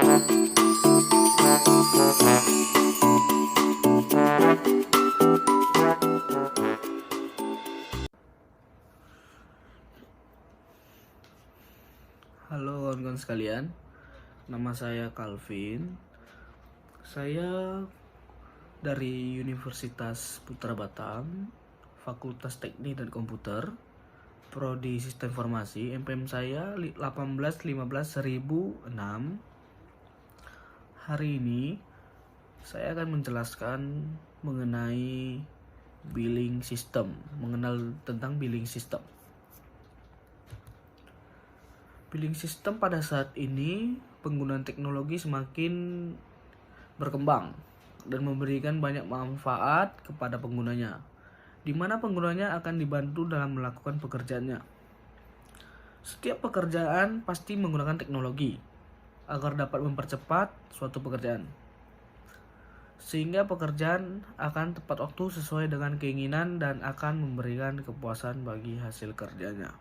Halo kawan-kawan sekalian, nama saya Calvin. Saya dari Universitas Putra Batam, Fakultas Teknik dan Komputer, Prodi Sistem Informasi. NPM saya 1815006. Hari ini saya akan menjelaskan mengenai billing system, mengenal tentang billing system. Billing system pada saat ini penggunaan teknologi semakin berkembang dan memberikan banyak manfaat kepada penggunanya, di mana penggunanya akan dibantu dalam melakukan pekerjaannya. Setiap pekerjaan pasti menggunakan teknologi agar dapat mempercepat suatu pekerjaan, sehingga pekerjaan akan tepat waktu sesuai dengan keinginan dan akan memberikan kepuasan bagi hasil kerjanya.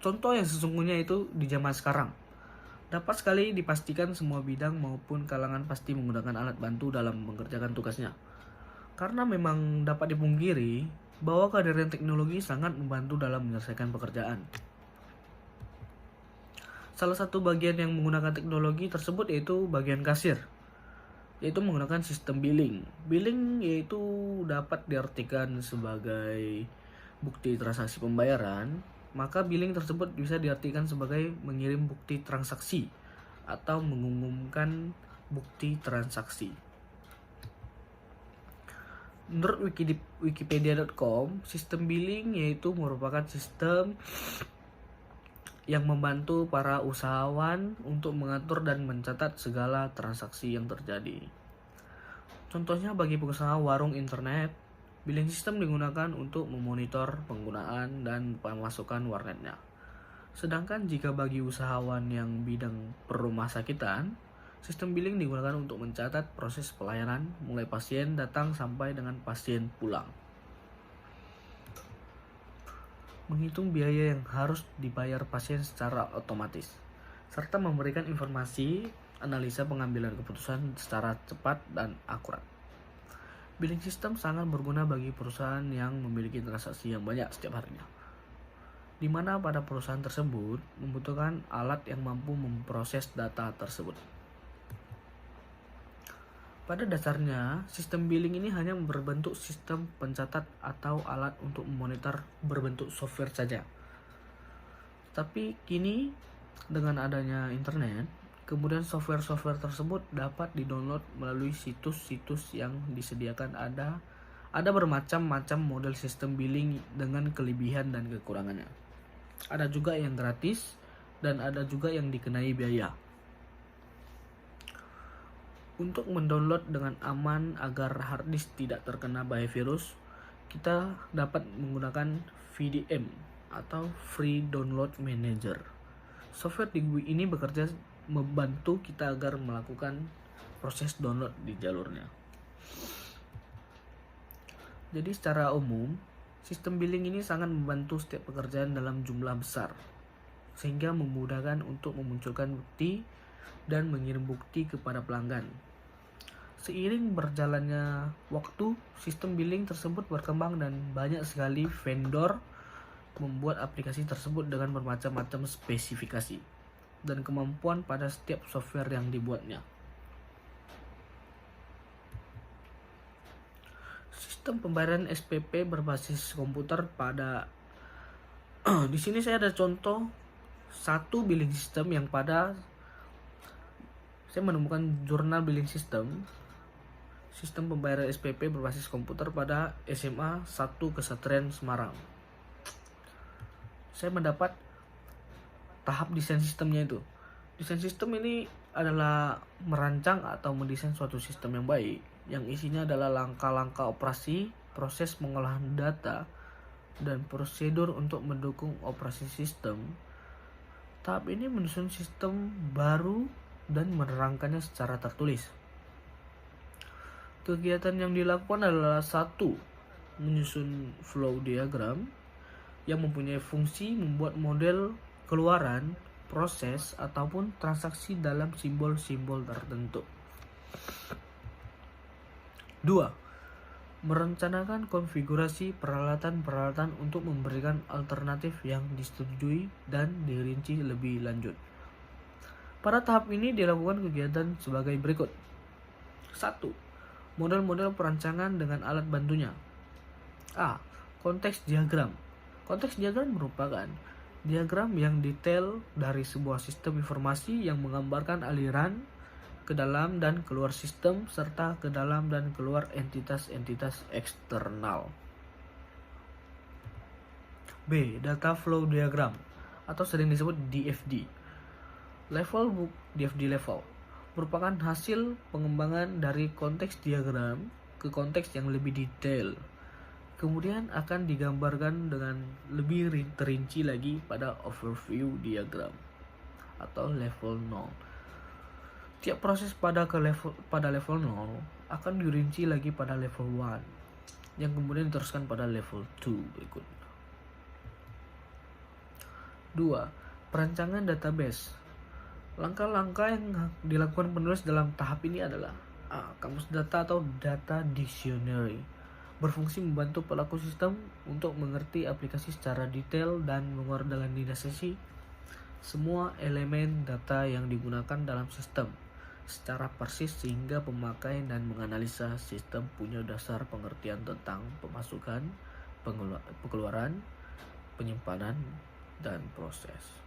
Contoh yang sesungguhnya itu di zaman sekarang. Dapat sekali dipastikan semua bidang maupun kalangan pasti menggunakan alat bantu dalam mengerjakan tugasnya. Karena memang dapat dipungkiri bahwa kehadiran teknologi sangat membantu dalam menyelesaikan pekerjaan. Salah satu bagian yang menggunakan teknologi tersebut yaitu bagian kasir, yaitu menggunakan sistem billing. Billing yaitu dapat diartikan sebagai bukti transaksi pembayaran. Maka billing tersebut bisa diartikan sebagai mengirim bukti transaksi atau mengumumkan bukti transaksi. Menurut wikipedia.com, sistem billing yaitu merupakan sistem yang membantu para usahawan untuk mengatur dan mencatat segala transaksi yang terjadi. Contohnya bagi pengusaha warung internet, billing system digunakan untuk memonitor penggunaan dan pemasukan warnetnya. Sedangkan jika bagi usahawan yang bidang perumah sakitan, sistem billing digunakan untuk mencatat proses pelayanan mulai pasien datang sampai dengan pasien pulang. Menghitung biaya yang harus dibayar pasien secara otomatis, serta memberikan informasi analisa pengambilan keputusan secara cepat dan akurat. Billing system sangat berguna bagi perusahaan yang memiliki transaksi yang banyak setiap harinya, di mana pada perusahaan tersebut membutuhkan alat yang mampu memproses data tersebut. Pada dasarnya, sistem billing ini hanya berbentuk sistem pencatat atau alat untuk memonitor berbentuk software saja. Tapi kini dengan adanya internet, kemudian software-software tersebut dapat didownload melalui situs-situs yang disediakan. Ada bermacam-macam model sistem billing dengan kelebihan dan kekurangannya. Ada juga yang gratis dan ada juga yang dikenai biaya. Untuk mendownload dengan aman agar hard disk tidak terkena bahaya virus, kita dapat menggunakan VDM atau Free Download Manager. Software di GUI ini bekerja membantu kita agar melakukan proses download di jalurnya. Jadi secara umum, sistem billing ini sangat membantu setiap pekerjaan dalam jumlah besar, sehingga memudahkan untuk memunculkan bukti dan mengirim bukti kepada pelanggan. Seiring berjalannya waktu, sistem billing tersebut berkembang dan banyak sekali vendor membuat aplikasi tersebut dengan bermacam-macam spesifikasi dan kemampuan pada setiap software yang dibuatnya. Sistem pembayaran SPP berbasis komputer pada di sini saya ada contoh satu billing system yang pada saya menemukan jurnal billing system pembayaran SPP berbasis komputer pada SMA 1 Kesatrian Semarang. Saya mendapat tahap desain sistemnya itu. Desain sistem ini adalah merancang atau mendesain suatu sistem yang baik, yang isinya adalah langkah-langkah operasi, proses pengolahan data, dan prosedur untuk mendukung operasi sistem. Tahap ini menyusun sistem baru dan menerangkannya secara tertulis. Kegiatan yang dilakukan adalah 1. Menyusun flow diagram yang mempunyai fungsi membuat model keluaran proses ataupun transaksi dalam simbol-simbol tertentu. 2. Merencanakan konfigurasi peralatan-peralatan untuk memberikan alternatif yang disetujui dan dirinci lebih lanjut. Pada tahap ini dilakukan kegiatan sebagai berikut. 1. Model-model perancangan dengan alat bantunya. A. Konteks diagram. Konteks diagram merupakan diagram yang detail dari sebuah sistem informasi yang menggambarkan aliran ke dalam dan keluar sistem serta ke dalam dan keluar entitas-entitas eksternal. B. Data flow diagram atau sering disebut DFD. DFD level merupakan hasil pengembangan dari konteks diagram ke konteks yang lebih detail. Kemudian akan digambarkan dengan lebih terinci lagi pada overview diagram atau level 0. Tiap proses pada level 0 akan dirinci lagi pada level 1 yang kemudian diteruskan pada level 2 berikutnya. 2. Perancangan database. Langkah-langkah yang dilakukan penulis dalam tahap ini adalah A. Kamus data atau data dictionary. Berfungsi membantu pelaku sistem untuk mengerti aplikasi secara detail dan mengorganisasi semua elemen data yang digunakan dalam sistem secara persis sehingga pemakai dan menganalisa sistem punya dasar pengertian tentang pemasukan, pengeluaran, penyimpanan, dan proses.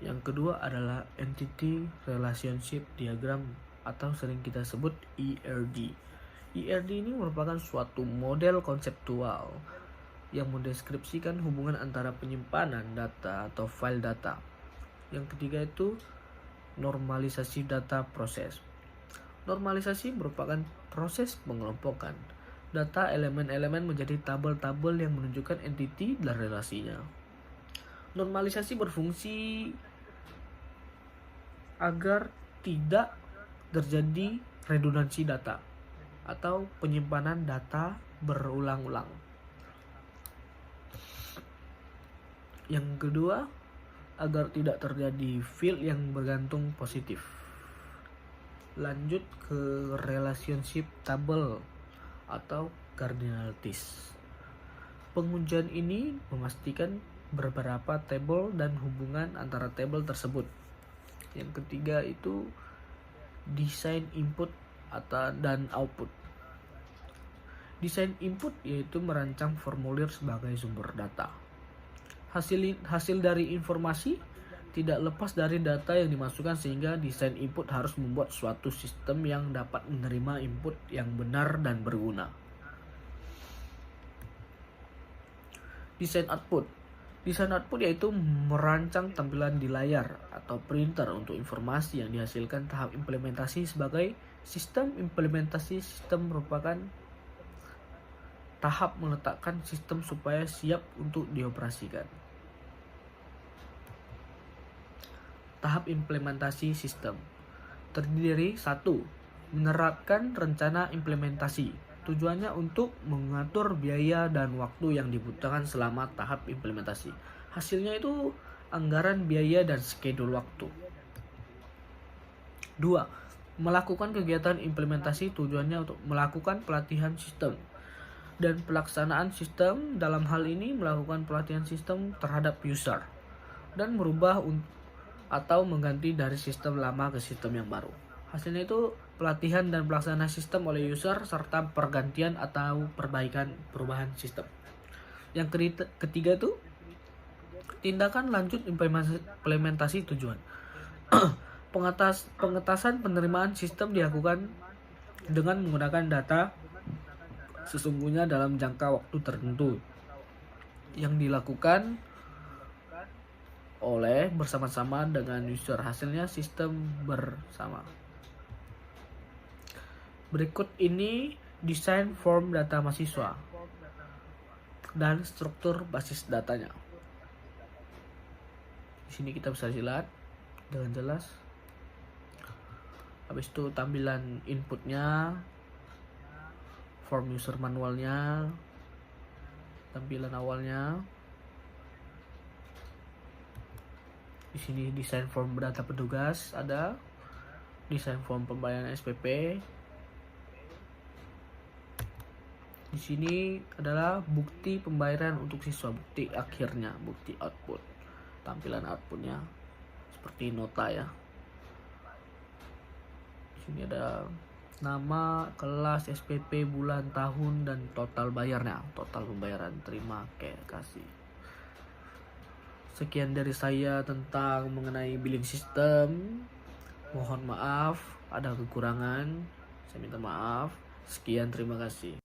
Yang kedua adalah Entity Relationship Diagram atau sering kita sebut ERD. ERD ini merupakan suatu model konseptual yang mendeskripsikan hubungan antara penyimpanan data atau file data. Yang ketiga itu normalisasi data proses. Normalisasi merupakan proses pengelompokan data elemen-elemen menjadi tabel-tabel yang menunjukkan entiti dan relasinya. Normalisasi berfungsi agar tidak terjadi redundansi data atau penyimpanan data berulang-ulang. Yang kedua, agar tidak terjadi field yang bergantung positif. Lanjut ke relationship table atau cardinalities. Pengujian ini memastikan beberapa table dan hubungan antara table tersebut. Yang ketiga itu desain input dan output. Desain input yaitu merancang formulir sebagai sumber data. Hasil dari informasi tidak lepas dari data yang dimasukkan sehingga desain input harus membuat suatu sistem yang dapat menerima input yang benar dan berguna. Desain output. Desain output yaitu merancang tampilan di layar atau printer untuk informasi yang dihasilkan. Tahap implementasi sebagai sistem implementasi sistem merupakan tahap meletakkan sistem supaya siap untuk dioperasikan. Tahap implementasi sistem terdiri 1. Menerapkan rencana implementasi. Tujuannya untuk mengatur biaya dan waktu yang dibutuhkan selama tahap implementasi. Hasilnya itu anggaran biaya dan skedul waktu. 2. Melakukan kegiatan implementasi tujuannya untuk melakukan pelatihan sistem dan pelaksanaan sistem. Dalam hal ini melakukan pelatihan sistem terhadap user dan merubah atau mengganti dari sistem lama ke sistem yang baru. Hasilnya itu pelatihan dan pelaksanaan sistem oleh user serta pergantian atau perubahan sistem. Yang ketiga itu tindakan lanjut implementasi tujuan. Pengetasan penerimaan sistem dilakukan dengan menggunakan data sesungguhnya dalam jangka waktu tertentu yang dilakukan oleh bersama-sama dengan user. Hasilnya sistem bersama. Berikut ini desain form data mahasiswa dan struktur basis datanya. Di sini kita bisa lihat dengan jelas. Habis itu tampilan inputnya, form user manualnya, tampilan awalnya, Di sini desain form data petugas ada, desain form pembayaran SPP. Di sini adalah bukti pembayaran untuk siswa, bukti akhirnya, bukti output. Tampilan outputnya seperti nota ya. Di sini ada nama, kelas, SPP, bulan, tahun, dan total bayarnya, total pembayaran. Terima kasih. Sekian dari saya tentang mengenai billing system. Mohon maaf ada kekurangan, saya minta maaf. Sekian, terima kasih.